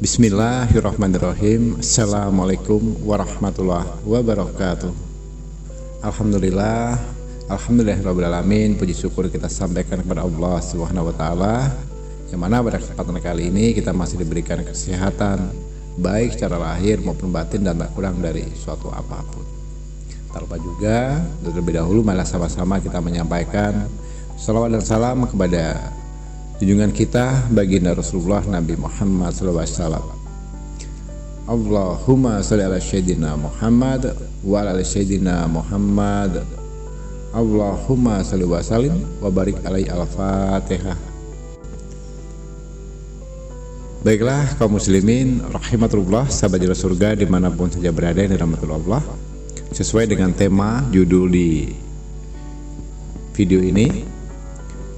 Bismillahirrahmanirrahim. Assalamualaikum warahmatullahi wabarakatuh. Alhamdulillahirrabbilalamin. Puji syukur kita sampaikan kepada Allah Subhanahu wa ta'ala, yang mana pada kesempatan kali ini kita masih diberikan kesehatan baik secara lahir maupun batin dan tak kurang dari suatu apapun. Tak lupa juga terlebih dahulu malah sama-sama kita menyampaikan salawat dan salam kepada junjungan kita baginda Rasulullah Nabi Muhammad SAW. Allahumma sholli ala sayyidina Muhammad wa ala sayyidina Muhammad. Allahumma sholli wa sallim wa barik alaihi. Al-Fatihah. Baiklah kaum muslimin rahimatullah, sahabat jalur surga dimanapun saja berada yang dirahmatullah Allah. Sesuai dengan tema judul di video ini,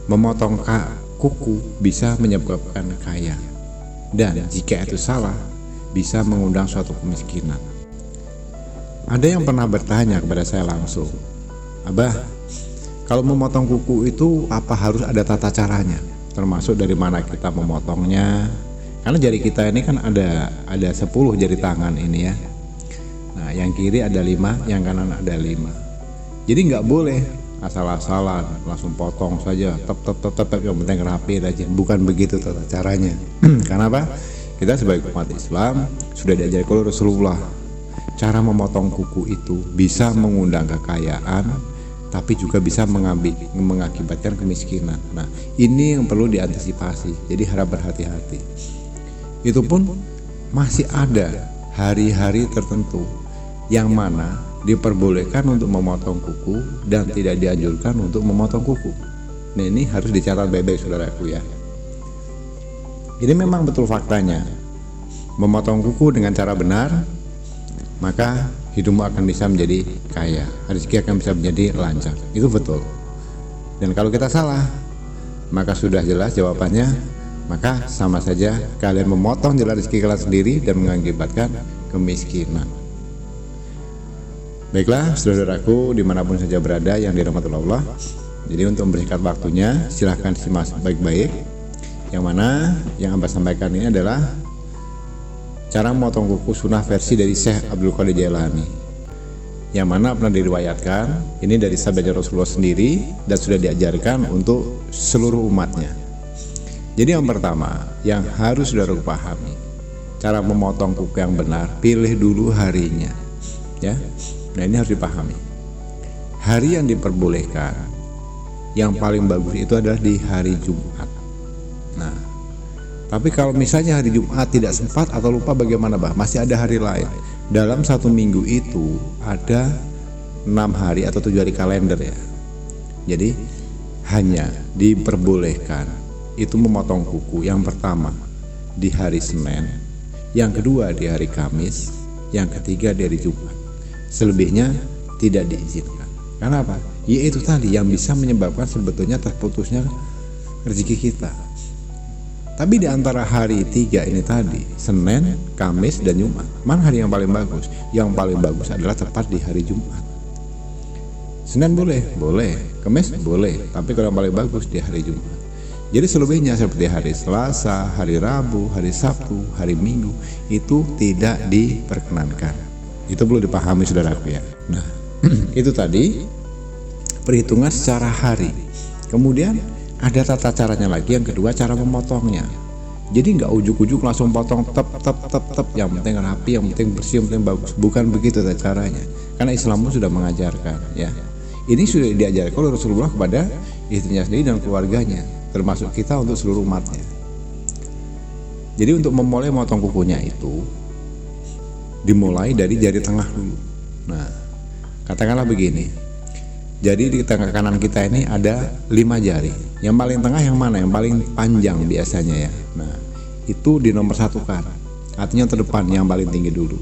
memotong kuku bisa menyebabkan kaya, dan jika itu salah bisa mengundang suatu kemiskinan. Ada yang pernah bertanya kepada saya langsung, "Abah, kalau memotong kuku itu apa harus ada tata caranya? Termasuk dari mana kita memotongnya? Karena jari kita ini kan ada 10 jari tangan ini ya. Nah, yang kiri ada 5, yang kanan ada 5. Jadi nggak boleh asal-asalan langsung potong saja, tetap yang penting rapi aja. Bukan begitu tata caranya. Karena apa? Kita sebagai umat Islam sudah diajari oleh Rasulullah, cara memotong kuku itu bisa mengundang kekayaan, tapi juga bisa mengakibatkan kemiskinan. Nah, ini yang perlu diantisipasi. Jadi harap berhati-hati. Itu pun masih ada hari-hari tertentu yang mana diperbolehkan untuk memotong kuku dan tidak dianjurkan untuk memotong kuku. Nah, ini harus dicatat baik-baik saudaraku ya. Ini memang betul faktanya, memotong kuku dengan cara benar maka hidupmu akan bisa menjadi kaya, rezeki akan bisa menjadi lancar. Itu betul. Dan kalau kita salah, maka sudah jelas jawabannya, maka sama saja kalian memotong jalan rezeki kalian sendiri dan mengakibatkan kemiskinan. Baiklah saudaraku dimanapun saja berada yang dirahmati Allah. Jadi untuk mempersingkat waktunya, silahkan simak baik-baik. Yang mana yang Abah sampaikan ini adalah cara memotong kuku sunnah versi dari Syekh Abdul Qadir Jailani, yang mana pernah diriwayatkan ini dari sahabat Rasulullah sendiri dan sudah diajarkan untuk seluruh umatnya. Jadi yang pertama yang harus saudara pahami, cara memotong kuku yang benar, pilih dulu harinya ya. Nah, ini harus dipahami. Hari yang diperbolehkan yang paling bagus itu adalah di hari Jumat. Nah, tapi kalau misalnya hari Jumat tidak sempat atau lupa bagaimana bah? Masih ada hari lain. Dalam satu minggu itu ada 6 hari atau 7 hari kalender ya. Jadi hanya diperbolehkan itu memotong kuku yang pertama di hari Senin, yang kedua di hari Kamis, yang ketiga di hari Jumat. Selebihnya tidak diizinkan. Karena apa? Yaitu tadi yang bisa menyebabkan sebetulnya terputusnya rezeki kita. Tapi di antara hari 3 ini tadi, Senin, Kamis, dan Jumat, mana hari yang paling bagus? Yang paling bagus adalah tepat di hari Jumat. Senin boleh, Kamis boleh, tapi kalau yang paling bagus di hari Jumat. Jadi selebihnya seperti hari Selasa, hari Rabu, hari Sabtu, hari Minggu itu tidak diperkenankan. Itu perlu dipahami saudaraku ya. Nah, itu tadi perhitungan secara hari. Kemudian ada tata caranya lagi, yang kedua cara memotongnya. Jadi nggak ujuk-ujuk langsung potong tep, yang penting rapi, yang penting bersih, yang penting bagus. Bukan begitu tata caranya. Karena Islam sudah mengajarkan ya. Ini sudah diajarkan oleh Rasulullah kepada istrinya sendiri dan keluarganya, termasuk kita untuk seluruh umatnya. Jadi untuk memulai memotong kukunya itu dimulai dari jari tengah dulu. Nah, katakanlah begini. Jadi di tengah kanan kita ini ada 5 jari. Yang paling tengah yang mana? Yang paling panjang biasanya ya. Nah, itu di nomor 1 kan. Artinya terdepan yang paling tinggi dulu.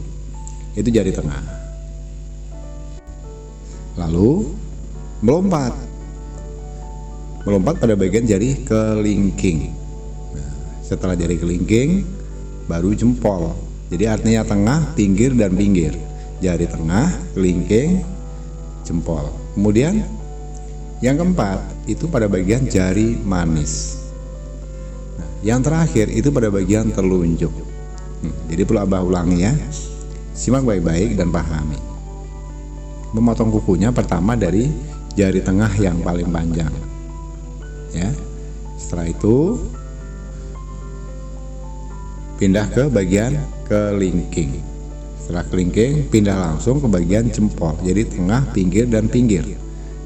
Itu jari tengah. Lalu melompat pada bagian jari kelingking. Nah, setelah jari kelingking baru jempol. Jadi artinya tengah, pinggir, dan pinggir. Jari tengah, kelingking, jempol. Kemudian yang keempat itu pada bagian jari manis. Nah, yang terakhir itu pada bagian telunjuk. Jadi perlu Abah ulangi ya. Simak baik-baik dan pahami. Memotong kukunya pertama dari jari tengah yang paling panjang. Ya. Setelah itu pindah ke bagian kelingking. Setelah kelingking pindah langsung ke bagian jempol. Jadi tengah, pinggir, dan pinggir.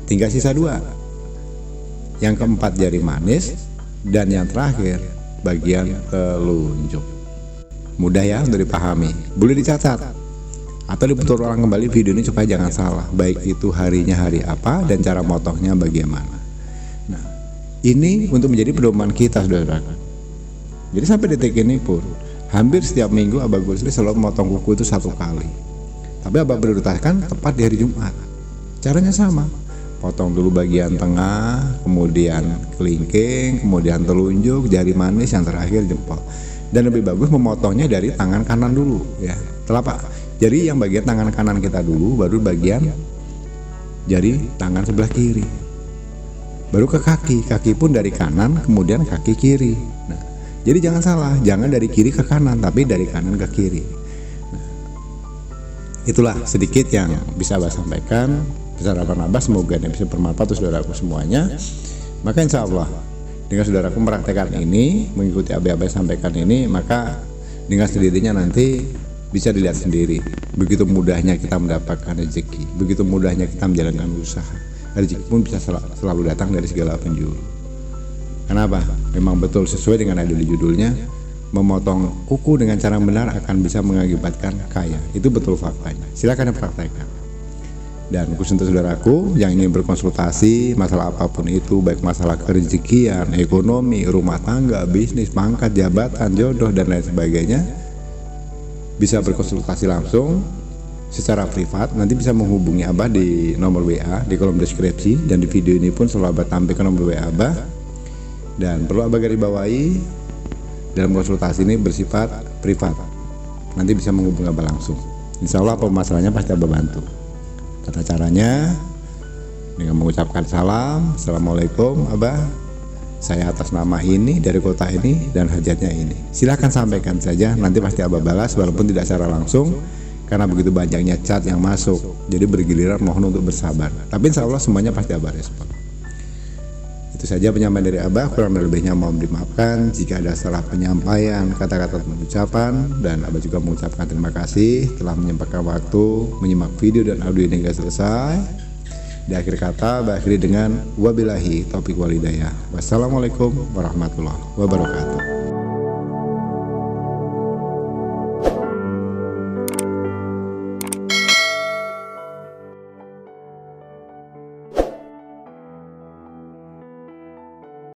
Tinggal sisa 2. Yang keempat jari manis, dan yang terakhir bagian telunjuk. Mudah ya untuk dipahami. Boleh dicatat atau diputar ulang kembali video ini supaya jangan salah, baik itu harinya hari apa dan cara motongnya bagaimana. Nah, ini untuk menjadi pedoman kita, saudara. Jadi sampai detik ini pun hampir setiap minggu Abah Gusli selalu memotong kuku itu 1 kali. Tapi Abah prioritaskan tepat di hari Jumat. Caranya sama. Potong dulu bagian tengah, kemudian kelingking, kemudian telunjuk, jari manis, yang terakhir jempol. Dan lebih bagus memotongnya dari tangan kanan dulu ya. Telapak. Jadi yang bagian tangan kanan kita dulu, baru bagian jari tangan sebelah kiri. Baru ke kaki. Kaki pun dari kanan, kemudian kaki kiri. Nah, jadi jangan salah, jangan dari kiri ke kanan, tapi dari kanan ke kiri. Nah, itulah sedikit yang bisa Abah sampaikan. Harapan Abah semoga ini bisa bermanfaat untuk saudaraku semuanya. Maka insya Allah dengan saudaraku mempraktekkan ini, mengikuti Abah sampaikan ini, maka dengan sendirinya nanti bisa dilihat sendiri begitu mudahnya kita mendapatkan rezeki, begitu mudahnya kita menjalankan usaha. Rezeki pun bisa selalu datang dari segala penjuru. Kenapa? Memang betul sesuai dengan ada di judulnya, memotong kuku dengan cara benar akan bisa mengakibatkan kaya. Itu betul faktanya. Silakan dipraktekkan. Dan khusus untuk saudaraku yang ingin berkonsultasi masalah apapun itu, baik masalah kerezekian, ekonomi, rumah tangga, bisnis, pangkat, jabatan, jodoh, dan lain sebagainya, bisa berkonsultasi langsung secara privat. Nanti bisa menghubungi Abah di nomor WA di kolom deskripsi, dan di video ini pun selalu Abah tampilkan nomor WA Abah. Dan perlu Abah garis bawahi, dalam konsultasi ini bersifat privat. Nanti bisa menghubungi Abah langsung. Insya Allah apa masalahnya pasti Abah bantu. Tata caranya dengan mengucapkan salam, Assalamualaikum Abah, saya atas nama ini dari kota ini dan hajatnya ini. Silahkan sampaikan saja, nanti pasti Abah balas walaupun tidak secara langsung karena begitu banyaknya chat yang masuk. Jadi bergiliran, mohon untuk bersabar. Tapi insya Allah semuanya pasti Abah respon. Itu saja penyampaian dari Abah, kurang dan lebihnya mohon dimaafkan jika ada salah penyampaian, kata-kata pengucapan, dan Abah juga mengucapkan terima kasih telah menyempatkan waktu menyimak video dan audio ini hingga selesai. Di akhir kata, Abah akhiri dengan wabillahi taufiq wal hidayah. Wassalamualaikum warahmatullahi wabarakatuh.